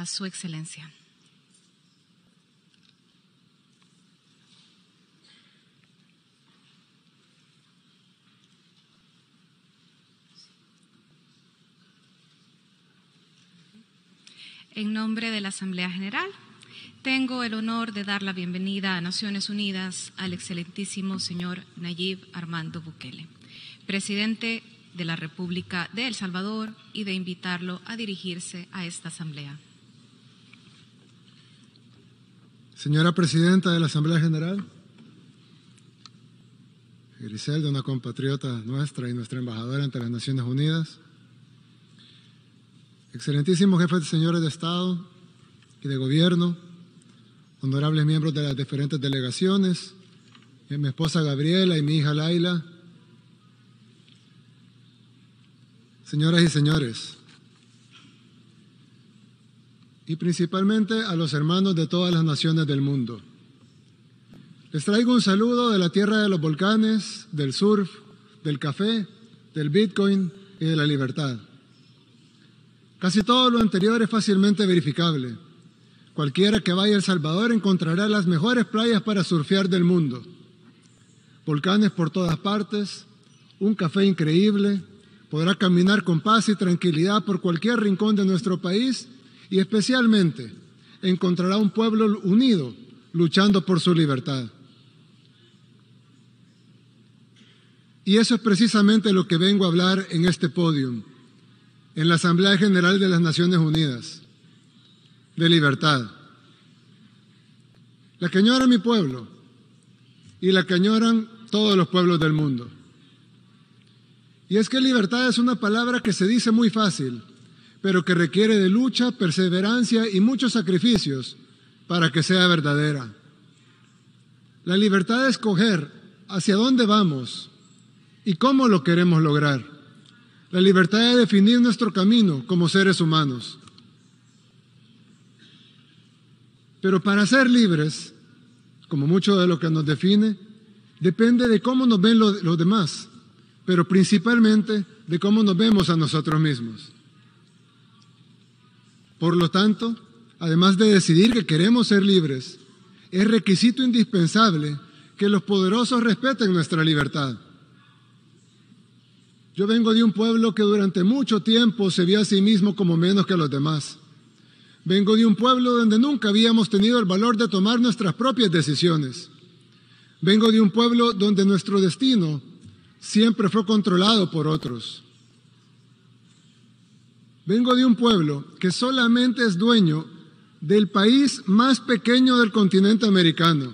a Su Excelencia. En nombre de la Asamblea General, tengo el honor de dar la bienvenida a Naciones Unidas al excelentísimo señor Nayib Armando Bukele, presidente de la República de El Salvador, y de invitarlo a dirigirse a esta asamblea. Señora Presidenta de la Asamblea General, Griselda, una compatriota nuestra y nuestra embajadora ante las Naciones Unidas, excelentísimos jefes de señores de Estado y de Gobierno, honorables miembros de las diferentes delegaciones, mi esposa Gabriela y mi hija Laila, señoras y señores, y principalmente a los hermanos de todas las naciones del mundo. Les traigo un saludo de la tierra de los volcanes, del surf, del café, del Bitcoin y de la libertad. Casi todo lo anterior es fácilmente verificable. Cualquiera que vaya a El Salvador encontrará las mejores playas para surfear del mundo. Volcanes por todas partes, un café increíble, podrá caminar con paz y tranquilidad por cualquier rincón de nuestro país y especialmente encontrará un pueblo unido luchando por su libertad. Y eso es precisamente lo que vengo a hablar en este podio, en la Asamblea General de las Naciones Unidas, de libertad. La que añora mi pueblo y la que añoran todos los pueblos del mundo. Y es que libertad es una palabra que se dice muy fácil, pero que requiere de lucha, perseverancia y muchos sacrificios para que sea verdadera. La libertad de escoger hacia dónde vamos y cómo lo queremos lograr. La libertad de definir nuestro camino como seres humanos. Pero para ser libres, como mucho de lo que nos define, depende de cómo nos ven los demás, pero principalmente de cómo nos vemos a nosotros mismos. Por lo tanto, además de decidir que queremos ser libres, es requisito indispensable que los poderosos respeten nuestra libertad. Yo vengo de un pueblo que durante mucho tiempo se vio a sí mismo como menos que los demás. Vengo de un pueblo donde nunca habíamos tenido el valor de tomar nuestras propias decisiones. Vengo de un pueblo donde nuestro destino siempre fue controlado por otros. Vengo de un pueblo que solamente es dueño del país más pequeño del continente americano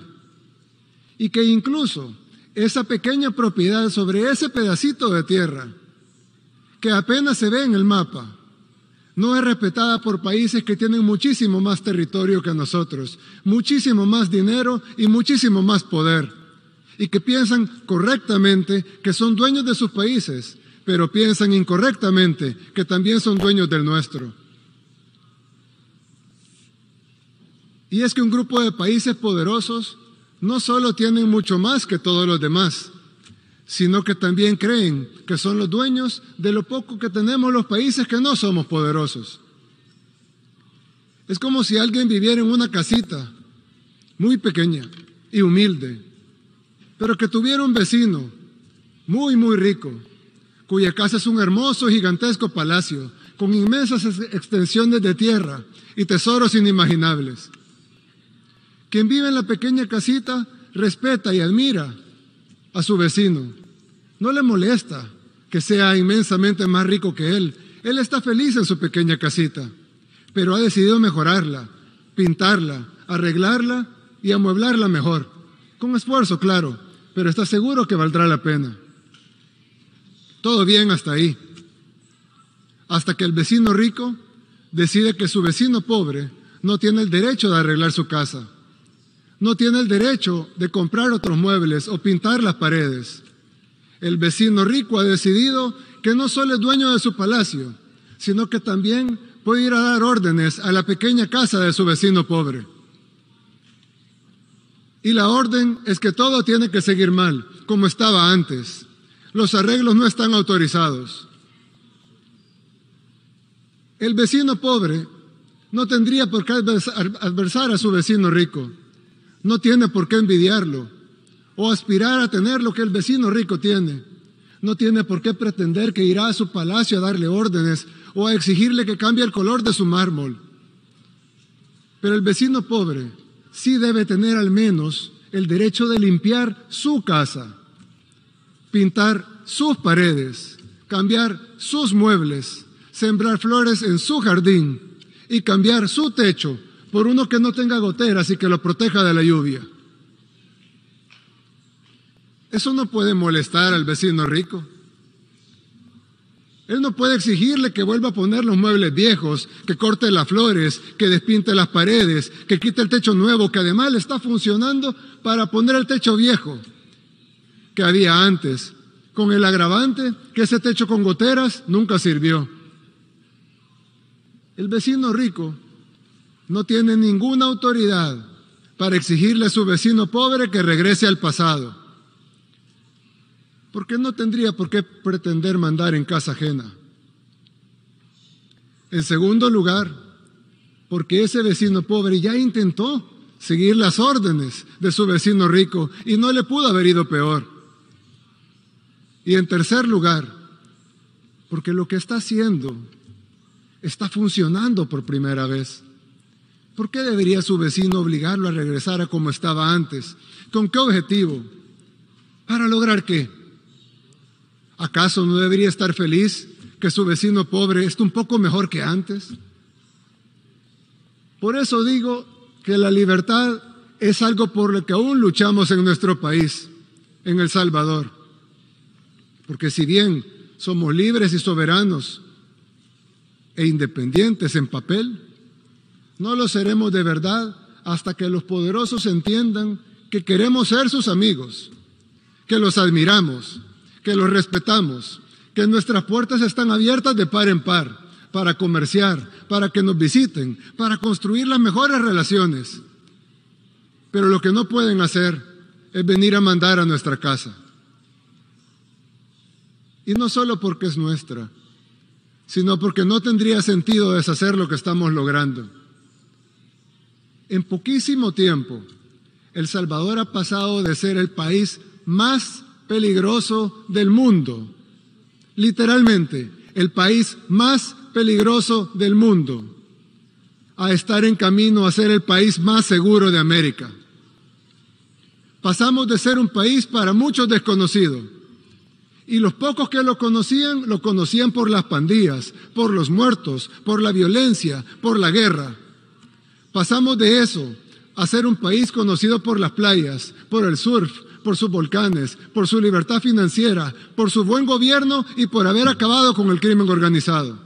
y que incluso esa pequeña propiedad sobre ese pedacito de tierra, que apenas se ve en el mapa, no es respetada por países que tienen muchísimo más territorio que nosotros, muchísimo más dinero y muchísimo más poder, y que piensan correctamente que son dueños de sus países, pero piensan incorrectamente que también son dueños del nuestro. Y es que un grupo de países poderosos no solo tienen mucho más que todos los demás, sino que también creen que son los dueños de lo poco que tenemos los países que no somos poderosos. Es como si alguien viviera en una casita muy pequeña y humilde, pero que tuviera un vecino muy, muy rico, cuya casa es un hermoso, gigantesco palacio, con inmensas extensiones de tierra y tesoros inimaginables. Quien vive en la pequeña casita respeta y admira a su vecino. No le molesta que sea inmensamente más rico que él. Él está feliz en su pequeña casita, pero ha decidido mejorarla, pintarla, arreglarla y amueblarla mejor. Con esfuerzo, claro, pero está seguro que valdrá la pena. Todo bien hasta ahí. Hasta que el vecino rico decide que su vecino pobre no tiene el derecho de arreglar su casa. No tiene el derecho de comprar otros muebles o pintar las paredes. El vecino rico ha decidido que no solo es dueño de su palacio, sino que también puede ir a dar órdenes a la pequeña casa de su vecino pobre. Y la orden es que todo tiene que seguir mal, como estaba antes. Los arreglos no están autorizados. El vecino pobre no tendría por qué adversar a su vecino rico. No tiene por qué envidiarlo o aspirar a tener lo que el vecino rico tiene. No tiene por qué pretender que irá a su palacio a darle órdenes o a exigirle que cambie el color de su mármol. Pero el vecino pobre sí debe tener al menos el derecho de limpiar su casa, pintar sus paredes, cambiar sus muebles, sembrar flores en su jardín y cambiar su techo por uno que no tenga goteras y que lo proteja de la lluvia. Eso no puede molestar al vecino rico. Él no puede exigirle que vuelva a poner los muebles viejos, que corte las flores, que despinte las paredes, que quite el techo nuevo, que además le está funcionando para poner el techo viejo que había antes, con el agravante que ese techo con goteras nunca sirvió. El vecino rico no tiene ninguna autoridad para exigirle a su vecino pobre que regrese al pasado, porque no tendría por qué pretender mandar en casa ajena. En segundo lugar, porque ese vecino pobre ya intentó seguir las órdenes de su vecino rico y no le pudo haber ido peor. Y en tercer lugar, porque lo que está haciendo está funcionando por primera vez. ¿Por qué debería su vecino obligarlo a regresar a como estaba antes? ¿Con qué objetivo? ¿Para lograr qué? ¿Acaso no debería estar feliz que su vecino pobre esté un poco mejor que antes? Por eso digo que la libertad es algo por lo que aún luchamos en nuestro país, en El Salvador. Porque si bien somos libres y soberanos e independientes en papel, no lo seremos de verdad hasta que los poderosos entiendan que queremos ser sus amigos, que los admiramos, que los respetamos, que nuestras puertas están abiertas de par en par para comerciar, para que nos visiten, para construir las mejores relaciones. Pero lo que no pueden hacer es venir a mandar a nuestra casa. Y no solo porque es nuestra, sino porque no tendría sentido deshacer lo que estamos logrando. En poquísimo tiempo, El Salvador ha pasado de ser el país más peligroso del mundo, literalmente, el país más peligroso del mundo, a estar en camino a ser el país más seguro de América. Pasamos de ser un país para muchos desconocido, y los pocos que lo conocían por las pandillas, por los muertos, por la violencia, por la guerra. Pasamos de eso a ser un país conocido por las playas, por el surf, por sus volcanes, por su libertad financiera, por su buen gobierno y por haber acabado con el crimen organizado.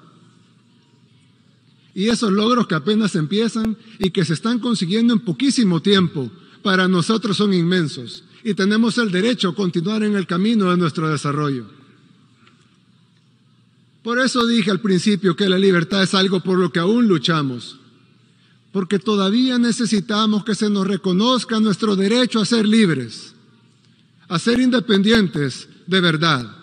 Y esos logros que apenas empiezan y que se están consiguiendo en poquísimo tiempo, para nosotros son inmensos y tenemos el derecho a continuar en el camino de nuestro desarrollo. Por eso dije al principio que la libertad es algo por lo que aún luchamos, porque todavía necesitamos que se nos reconozca nuestro derecho a ser libres, a ser independientes de verdad.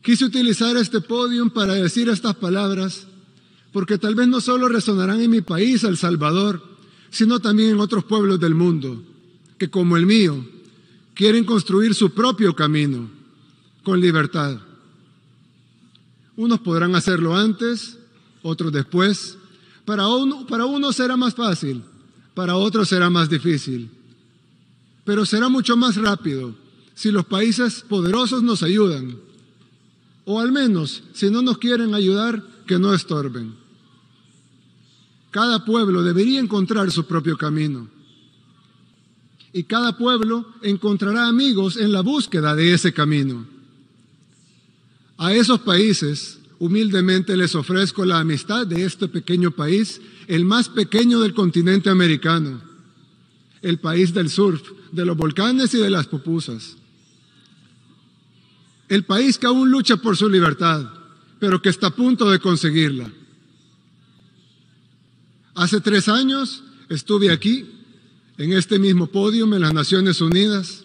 Quise utilizar este podio para decir estas palabras, porque tal vez no solo resonarán en mi país, El Salvador, sino también en otros pueblos del mundo, que como el mío, quieren construir su propio camino, con libertad. Unos podrán hacerlo antes, otros después. Para uno será más fácil, para otros será más difícil. Pero será mucho más rápido si los países poderosos nos ayudan. O al menos, si no nos quieren ayudar, que no estorben. Cada pueblo debería encontrar su propio camino. Y cada pueblo encontrará amigos en la búsqueda de ese camino. A esos países, humildemente les ofrezco la amistad de este pequeño país, el más pequeño del continente americano, el país del surf, de los volcanes y de las pupusas. El país que aún lucha por su libertad, pero que está a punto de conseguirla. Hace 3 años estuve aquí, en este mismo podio en las Naciones Unidas.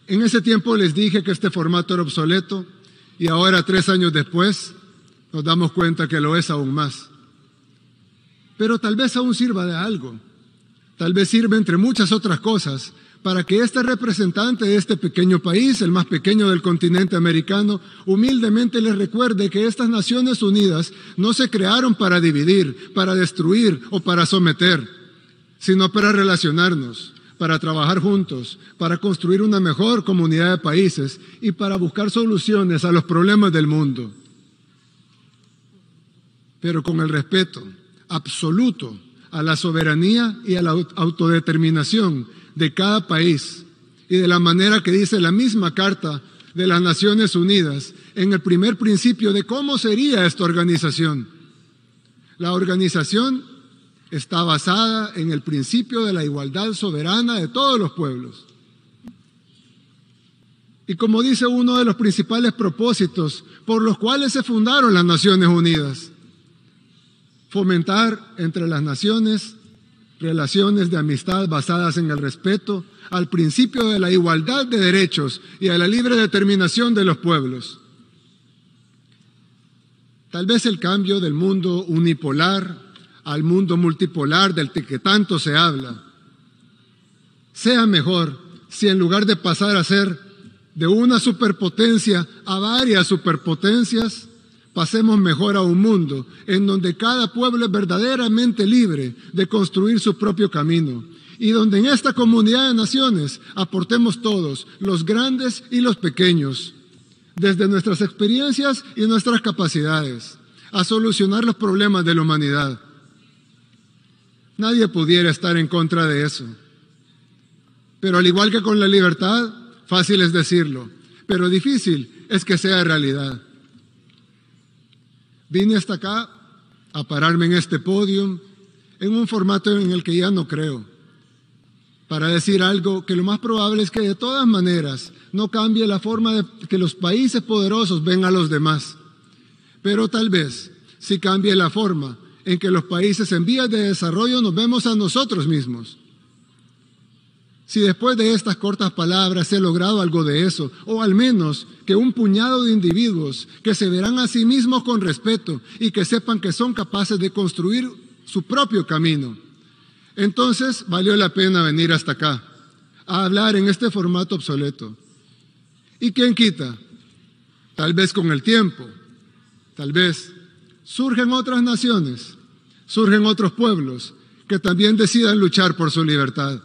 En ese tiempo les dije que este formato era obsoleto y ahora, 3 años después, nos damos cuenta que lo es aún más. pero tal vez aún sirva de algo. Tal vez sirve, entre muchas otras cosas, para que este representante de este pequeño país, el más pequeño del continente americano, humildemente les recuerde que estas Naciones Unidas no se crearon para dividir, para destruir o para someter, sino para relacionarnos, para trabajar juntos, para construir una mejor comunidad de países y para buscar soluciones a los problemas del mundo. Pero con el respeto absoluto a la soberanía y a la autodeterminación de cada país y de la manera que dice la misma Carta de las Naciones Unidas en el primer principio de cómo sería esta organización. La organización está basada en el principio de la igualdad soberana de todos los pueblos. Y como dice uno de los principales propósitos por los cuales se fundaron las Naciones Unidas, fomentar entre las naciones relaciones de amistad basadas en el respeto al principio de la igualdad de derechos y a la libre determinación de los pueblos. Tal vez el cambio del mundo unipolar al mundo multipolar del que tanto se habla sea mejor si en lugar de pasar a ser de una superpotencia a varias superpotencias, pasemos mejor a un mundo en donde cada pueblo es verdaderamente libre de construir su propio camino y donde en esta comunidad de naciones aportemos todos, los grandes y los pequeños, desde nuestras experiencias y nuestras capacidades, a solucionar los problemas de la humanidad. Nadie pudiera estar en contra de eso. Pero al igual que con la libertad, fácil es decirlo, pero difícil es que sea realidad. Vine hasta acá a pararme en este podio, en un formato en el que ya no creo, para decir algo que lo más probable es que de todas maneras no cambie la forma de que los países poderosos ven a los demás, pero tal vez sí cambie la forma en que los países en vías de desarrollo nos vemos a nosotros mismos. Si después de estas cortas palabras se ha logrado algo de eso, o al menos que un puñado de individuos que se verán a sí mismos con respeto y que sepan que son capaces de construir su propio camino, entonces valió la pena venir hasta acá, a hablar en este formato obsoleto. ¿Y quién quita? Tal vez con el tiempo, tal vez surgen otras naciones, surgen otros pueblos que también decidan luchar por su libertad.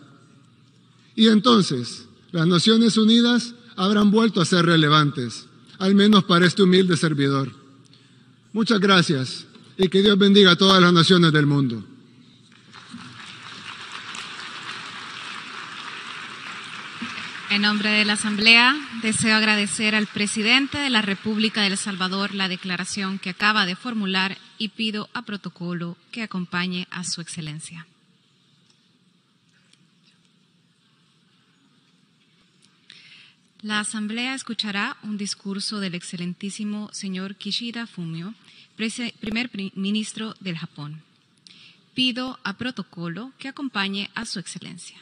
Y entonces, las Naciones Unidas habrán vuelto a ser relevantes, al menos para este humilde servidor. Muchas gracias y que Dios bendiga a todas las naciones del mundo. En nombre de la Asamblea, deseo agradecer al presidente de la República de El Salvador la declaración que acaba de formular y pido a protocolo que acompañe a su excelencia. La Asamblea escuchará un discurso del excelentísimo señor Kishida Fumio, primer ministro del Japón. Pido a protocolo que acompañe a su excelencia.